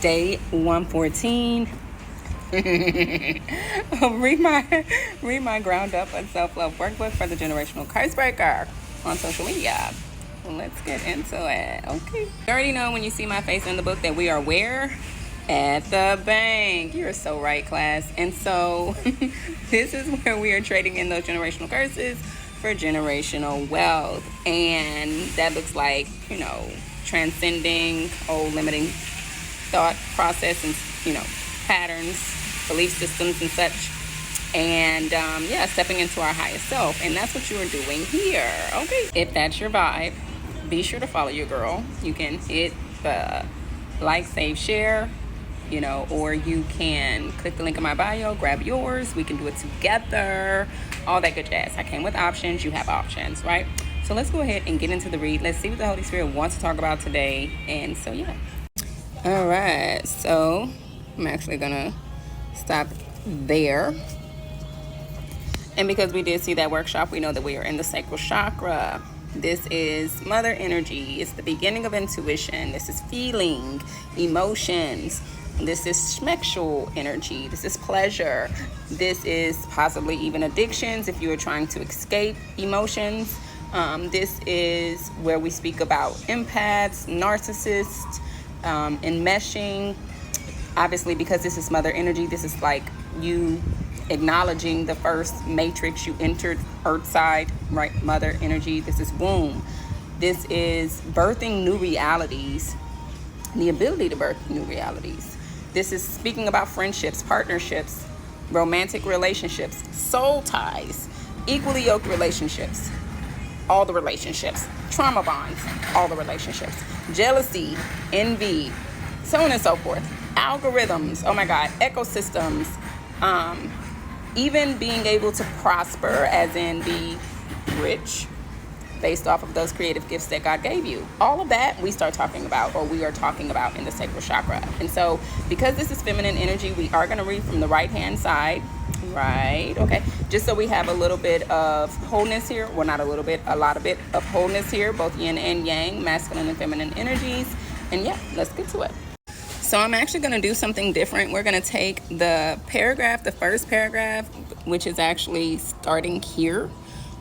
Day 114. read my ground up and self-love workbook for the generational curse breaker on social media. Let's get into it. Okay. You already know when you see my face in the book that we are where? At the bank. You're so right, class. And so this is where we are trading in those generational curses for generational wealth. And that looks like, transcending old limiting thought process and, patterns, belief systems and such. And stepping into our highest self. And that's what you are doing here. Okay. If that's your vibe, be sure to follow your girl. You can hit the like, save, share, or you can click the link in my bio, grab yours. We can do it together. All that good jazz. I came with options. You have options, right? So let's go ahead and get into the read. Let's see what the Holy Spirit wants to talk about today. And so, yeah. All right. So I'm actually going to stop there. And because we did see that workshop, we know that we are in the sacral chakra. This is mother energy. It's the beginning of intuition. This is feeling, emotions. This is sexual energy. This is pleasure. This is possibly even addictions if you are trying to escape emotions. This is where we speak about empaths, narcissists, enmeshing. Obviously, because this is mother energy, this is like you acknowledging the first matrix you entered, earth side, right? Mother energy. This is womb. This is birthing new realities, the ability to birth new realities. This is speaking about friendships, partnerships, romantic relationships, soul ties, equally yoked relationships, all the relationships, trauma bonds, all the relationships, jealousy, envy, so on and so forth, algorithms, oh my God, ecosystems, even being able to prosper, as in be rich, based off of those creative gifts that God gave you. All of that we are talking about in the sacral chakra. And so because this is feminine energy, we are going to read from the right hand side, right? Okay. Just so we have a little bit of wholeness here. Well, not a little bit, a lot of bit of wholeness here, both yin and yang, masculine and feminine energies. And yeah, let's get to it. So I'm actually going to do something different. We're going to take the first paragraph, which is actually starting here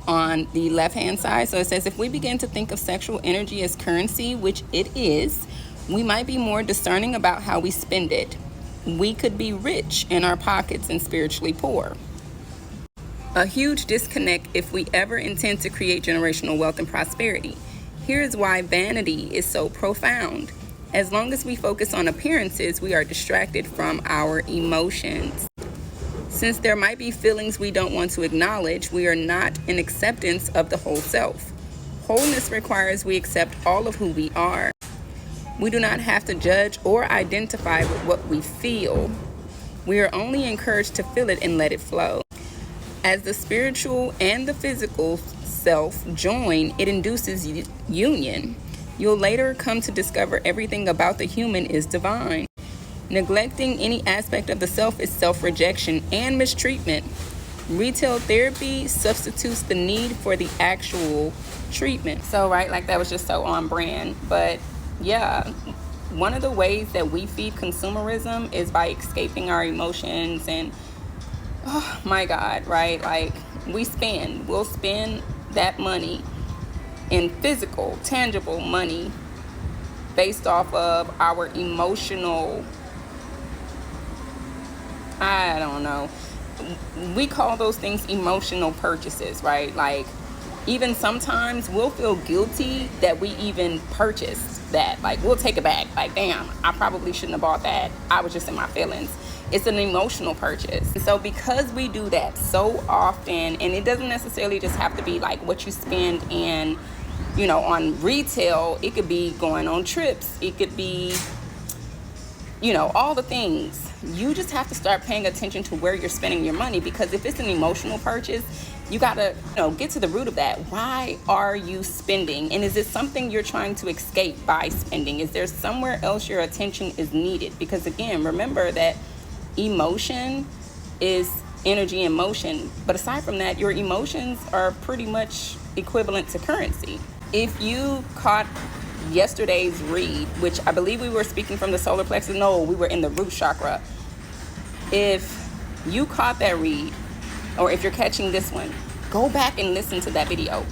on the left-hand side. So it says, if we begin to think of sexual energy as currency, which it is, we might be more discerning about how we spend it. We could be rich in our pockets and spiritually poor. A huge disconnect if we ever intend to create generational wealth and prosperity. Here's why vanity is so profound. As long as we focus on appearances, we are distracted from our emotions. Since there might be feelings we don't want to acknowledge, we are not in acceptance of the whole self. Wholeness requires we accept all of who we are. We do not have to judge or identify with what we feel. We are only encouraged to feel it and let it flow. As the spiritual and the physical self join, it induces union. You'll later come to discover everything about the human is divine. Neglecting any aspect of the self is self-rejection and mistreatment. Retail therapy substitutes the need for the actual treatment. So, right, like that was just so on brand. But yeah, one of the ways that we feed consumerism is by escaping our emotions. And oh my God, right? Like we'll spend that money in physical, tangible money based off of our emotional, I don't know. We call those things emotional purchases, right? Like even sometimes we'll feel guilty that we even purchased that. Like we'll take it back. Like, damn, I probably shouldn't have bought that. I was just in my feelings. It's an emotional purchase. And so because we do that so often, and it doesn't necessarily just have to be like what you spend in, on retail, it could be going on trips. It could be, all the things. You just have to start paying attention to where you're spending your money, because if it's an emotional purchase, you got to, get to the root of that. Why are you spending? And is it something you're trying to escape by spending? Is there somewhere else your attention is needed? Because again, remember that emotion is energy in motion. But aside from that, your emotions are pretty much equivalent to currency. If you caught yesterday's read, which I believe we were speaking from the solar plexus. No, we were in the root chakra. If you caught that read, or if you're catching this one, go back and listen to that video.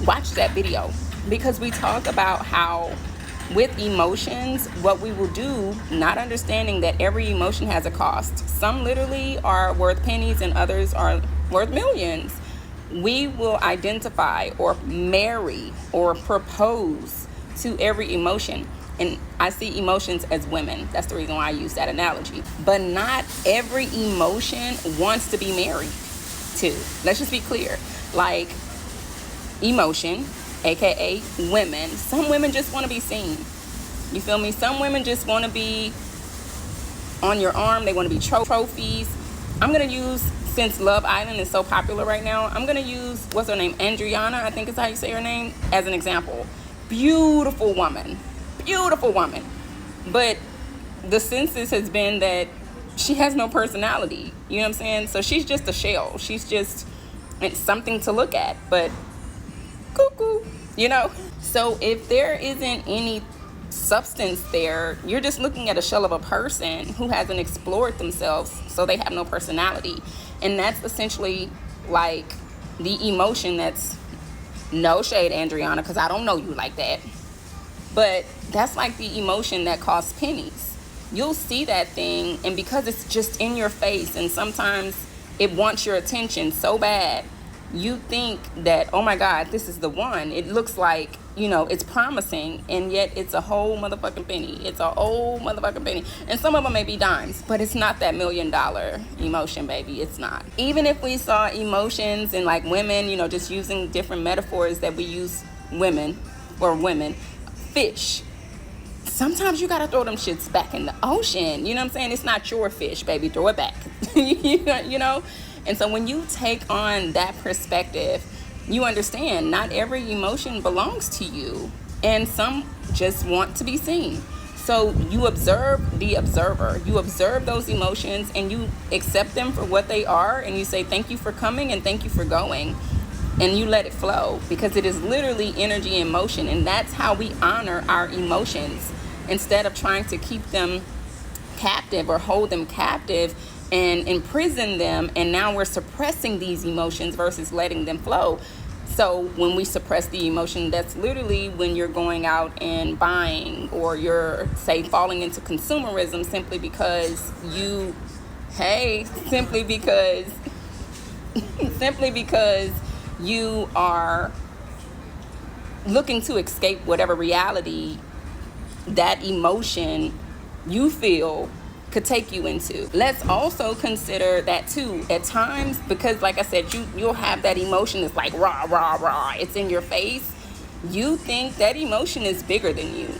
Watch that video, because we talk about how with emotions, what we will do, not understanding that every emotion has a cost. Some literally are worth pennies and others are worth millions. We will identify or marry or propose to every emotion. And I see emotions as women. That's the reason why I use that analogy. But not every emotion wants to be married to. Let's just be clear. Like emotion, aka women. Some women just want to be seen. You feel me? Some women just want to be on your arm. They want to be trophies. I'm going to use, since Love Island is so popular right now, I'm going to use, what's her name? Andriana, I think is how you say her name, as an example. Beautiful woman. Beautiful woman. But the census has been that she has no personality. You know what I'm saying? So she's just a shell. She's just, it's something to look at. But cuckoo, you know? So if there isn't any substance there, you're just looking at a shell of a person who hasn't explored themselves, so they have no personality. And that's essentially like the emotion that's, no shade, Andriana, because I don't know you like that, but that's like the emotion that costs pennies. You'll see that thing, and because it's just in your face, and sometimes it wants your attention so bad, you think that, oh my God, this is the one. It looks like, you know, it's promising, and yet it's a whole motherfucking penny. It's a whole motherfucking penny. And some of them may be dimes, but it's not that $1 million emotion, baby. It's not. Even if we saw emotions and like women, you know, just using different metaphors that we use women, fish. Sometimes you gotta throw them shits back in the ocean. You know what I'm saying? It's not your fish, baby. Throw it back. You know? And so when you take on that perspective, you understand not every emotion belongs to you, and some just want to be seen. So you observe the observer. You observe those emotions and you accept them for what they are, and you say thank you for coming and thank you for going, and you let it flow, because it is literally energy in motion. And that's how we honor our emotions, instead of trying to keep them captive or hold them captive and imprison them. And now we're suppressing these emotions versus letting them flow. So when we suppress the emotion, that's literally when you're going out and buying, or you're, say, falling into consumerism simply because you are looking to escape whatever reality that emotion you feel could take you into. Let's also consider that too at times, because like I said, you'll have that emotion that's like rah rah rah, it's in your face. You think that emotion is bigger than you,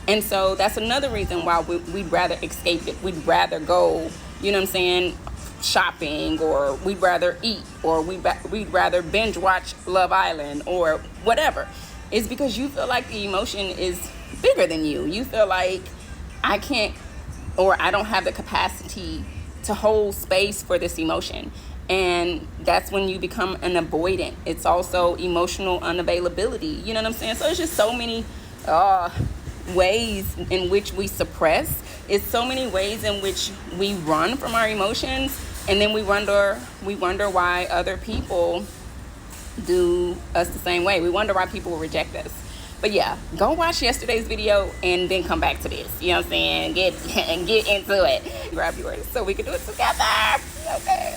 and so that's another reason why we'd rather escape it. We'd rather go, you know what I'm saying, shopping, or we'd rather eat, or we'd rather binge watch Love Island or whatever. It's because you feel like the emotion is bigger than you. You feel like I can't, or I don't have the capacity to hold space for this emotion. And that's when you become an avoidant. It's also emotional unavailability. You know what I'm saying? So it's just so many ways in which we suppress. It's so many ways in which we run from our emotions. And then we wonder why other people do us the same way. We wonder why people reject us. But yeah, go watch yesterday's video and then come back to this. You know what I'm saying? Get into it. Grab yours so we can do it together. Okay.